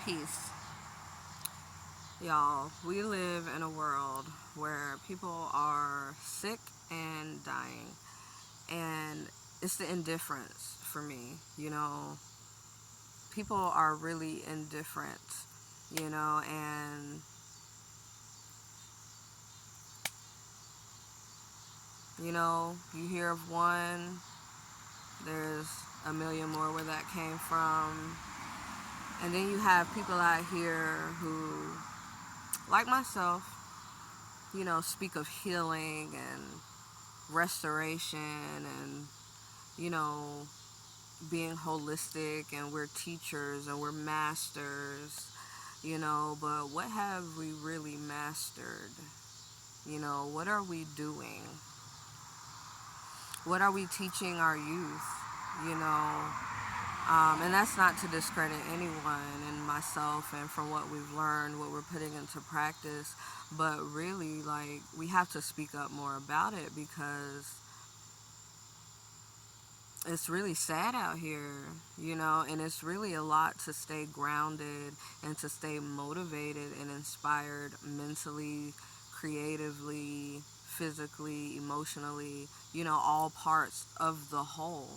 Peace. Y'all, we live in a world where people are sick and dying. And it's the indifference for me. People are really indifferent, and, you hear of one, there's a million more where that came from. And then you have people out here who, like myself, speak of healing and restoration and, you know, being holistic, and we're teachers and we're masters, but what have we really mastered? What are we doing? What are we teaching our youth? You know, and that's not to discredit anyone and myself and from what we've learned, what we're putting into practice, but really, like, we have to speak up more about it because it's really sad out here, and it's really a lot to stay grounded and to stay motivated and inspired mentally, creatively, physically, emotionally, all parts of the whole.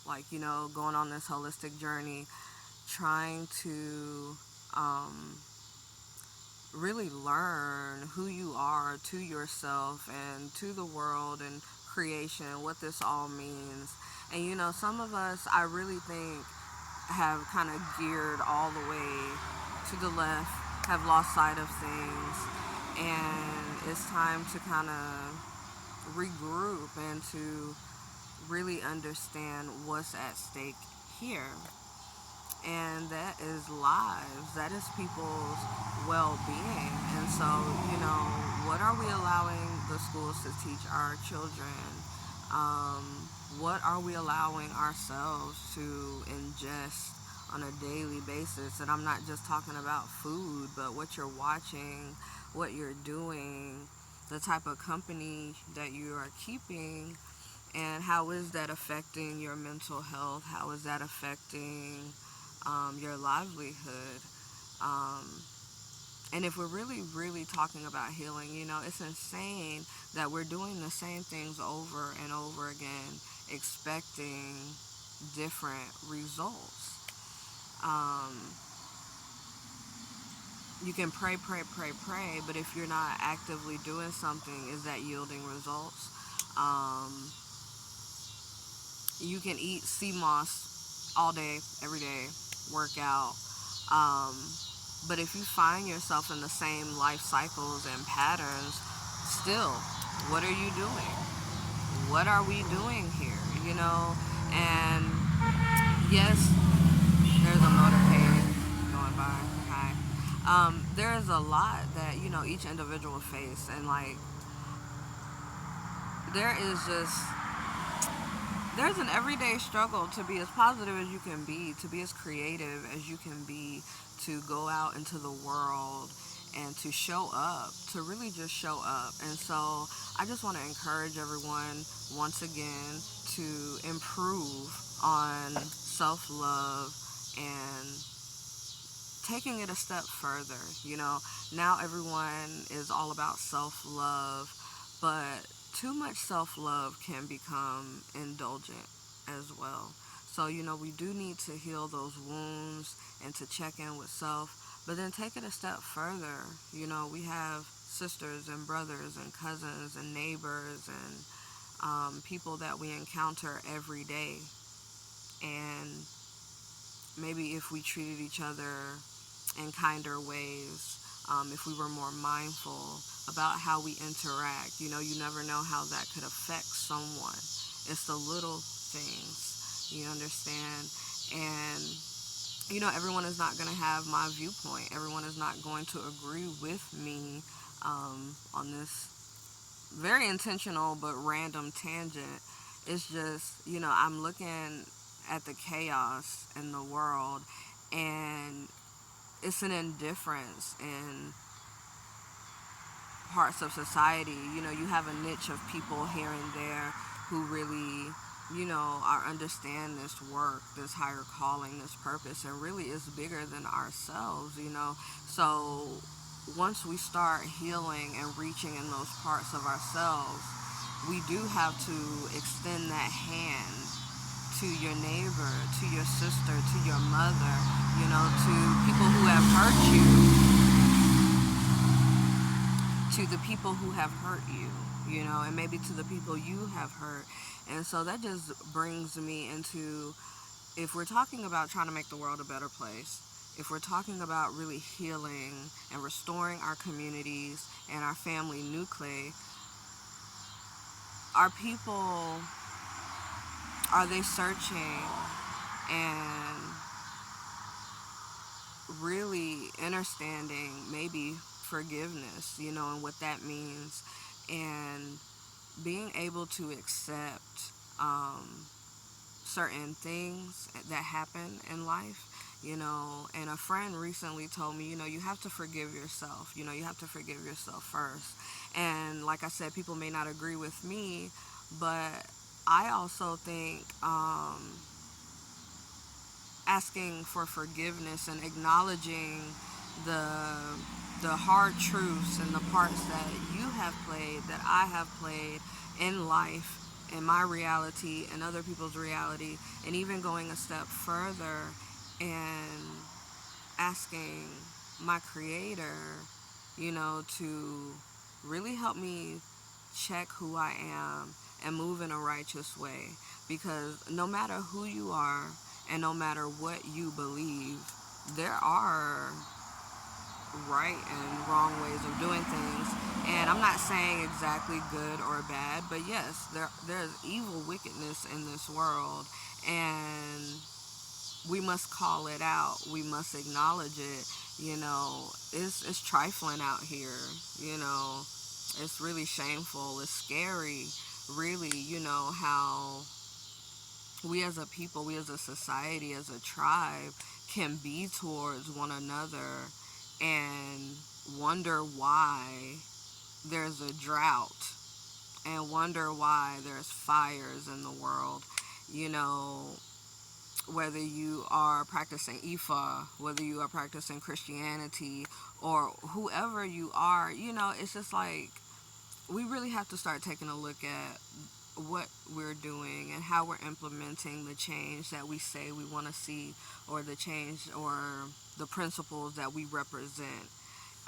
Like, going on this holistic journey, trying to really learn who you are to yourself and to the world and creation, what this all means. And some of us, I really think, have kind of geared all the way to the left, have lost sight of things, and it's time to kind of regroup and to really understand what's at stake here. And that is lives, that is people's well-being. And so, what are we allowing the schools to teach our children? What are we allowing ourselves to ingest on a daily basis? And I'm not just talking about food, but what you're watching, what you're doing, the type of company that you are keeping, and how is that affecting your mental health? How is that affecting your livelihood? Um, and if we're really, really talking about healing, it's insane that we're doing the same things over and over again, expecting different results. Um, you can pray, pray, pray, pray, but if you're not actively doing something, is that yielding results? Um, you can eat sea moss all day, every day, work out. Um, but if you find yourself in the same life cycles and patterns, still, what are you doing? What are we doing here? And yes, there's a motorcade going by. Hi. There is a lot that, each individual face, and like, there is just there's an everyday struggle to be as positive as you can be, to be as creative as you can be, to go out into the world and to show up, to really just show up. And so I just want to encourage everyone once again to improve on self love and taking it a step further. Now everyone is all about self love, but too much self love can become indulgent as well. So, we do need to heal those wounds and to check in with self, but then take it a step further. We have sisters and brothers and cousins and neighbors and people that we encounter every day. And maybe if we treated each other in kinder ways, if we were more mindful about how we interact. You never know how that could affect someone. It's the little things, you understand? And, everyone is not going to have my viewpoint. Everyone is not going to agree with me on this very intentional but random tangent. It's just, I'm looking at the chaos in the world, and it's an indifference in parts of society. You have a niche of people here and there who really our understand this work, this higher calling, this purpose, and really is bigger than ourselves. So once we start healing and reaching in those parts of ourselves, we do have to extend that hand to your neighbor, to your sister, to your mother, to people who have hurt you, to the people who have hurt you, and maybe to the people you have hurt. And so that just brings me into, if we're talking about trying to make the world a better place, if we're talking about really healing and restoring our communities and our family nuclei, are people, are they searching and really understanding maybe forgiveness, and what that means, and being able to accept certain things that happen in life, and a friend recently told me, you have to forgive yourself, you have to forgive yourself first. And like I said, people may not agree with me, but I also think asking for forgiveness and acknowledging the the hard truths and the parts that you have played, that I have played in life, in my reality and other people's reality, and even going a step further and asking my creator, to really help me check who I am and move in a righteous way. Because no matter who you are and no matter what you believe, there are right and wrong ways of doing things. And I'm not saying exactly good or bad, but yes, there's evil wickedness in this world, and we must call it out. We must acknowledge it. It's trifling out here. It's really shameful. It's scary, really. How we as a people, we as a society, as a tribe, can be towards one another and wonder why there's a drought and wonder why there's fires in the world. You know, whether you are practicing Ifa, whether you are practicing Christianity, or whoever you are, it's just like we really have to start taking a look at what we're doing and how we're implementing the change that we say we want to see, or the change or the principles that we represent.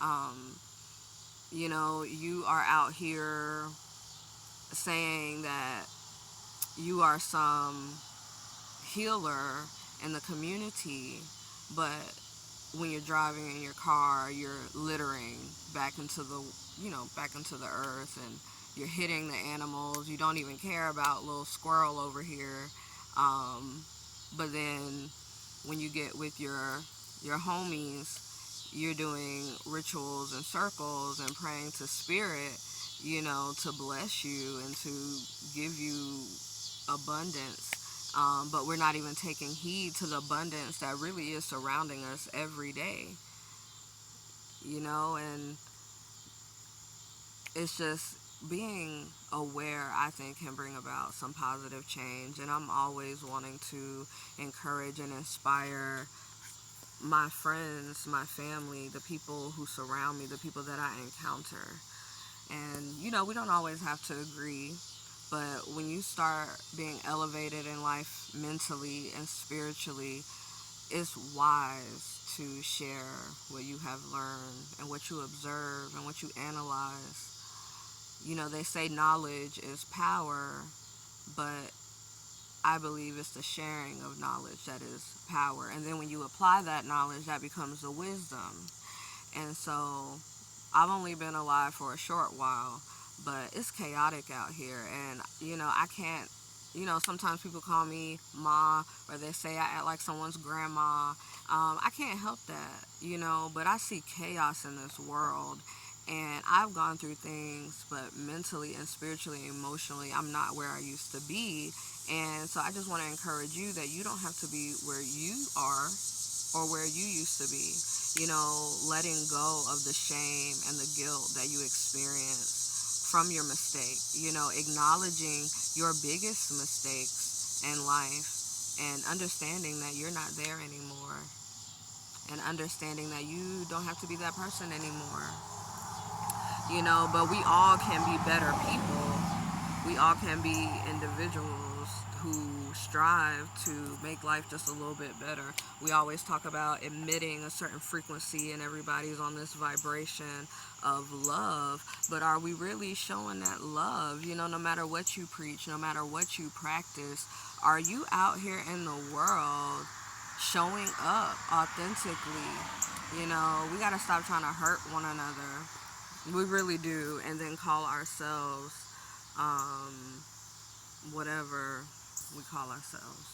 Um, you are out here saying that you are some healer in the community, but when you're driving in your car, you're littering back into the earth, and you're hitting the animals. You don't even care about little squirrel over here. But then when you get with your homies, you're doing rituals and circles and praying to spirit, to bless you and to give you abundance. But we're not even taking heed to the abundance that really is surrounding us every day. And it's just being aware, I think, can bring about some positive change. And I'm always wanting to encourage and inspire my friends, my family, the people who surround me, the people that I encounter. And, we don't always have to agree, but when you start being elevated in life mentally and spiritually, it's wise to share what you have learned and what you observe and what you analyze. They say knowledge is power, but I believe it's the sharing of knowledge that is power. And then when you apply that knowledge, that becomes the wisdom. And so I've only been alive for a short while, but it's chaotic out here. And, I can't, sometimes people call me Ma, or they say I act like someone's grandma. I can't help that, but I see chaos in this world. And I've gone through things, but mentally and spiritually and emotionally, I'm not where I used to be. And so I just want to encourage you that you don't have to be where you are or where you used to be. Letting go of the shame and the guilt that you experience from your mistake. Acknowledging your biggest mistakes in life, and understanding that you're not there anymore, and understanding that you don't have to be that person anymore. But we all can be better people. We all can be individuals who strive to make life just a little bit better. We always talk about emitting a certain frequency, and everybody's on this vibration of love, but are we really showing that love? No matter what you preach, no matter what you practice, are you out here in the world showing up authentically? We got to stop trying to hurt one another. We really do, and then call ourselves um, whatever we call ourselves.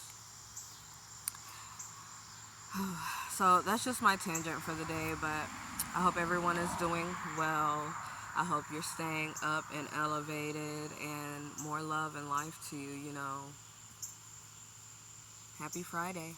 So that's just my tangent for the day, but I hope everyone is doing well. I hope you're staying up and elevated, and more love and life to you. Happy Friday.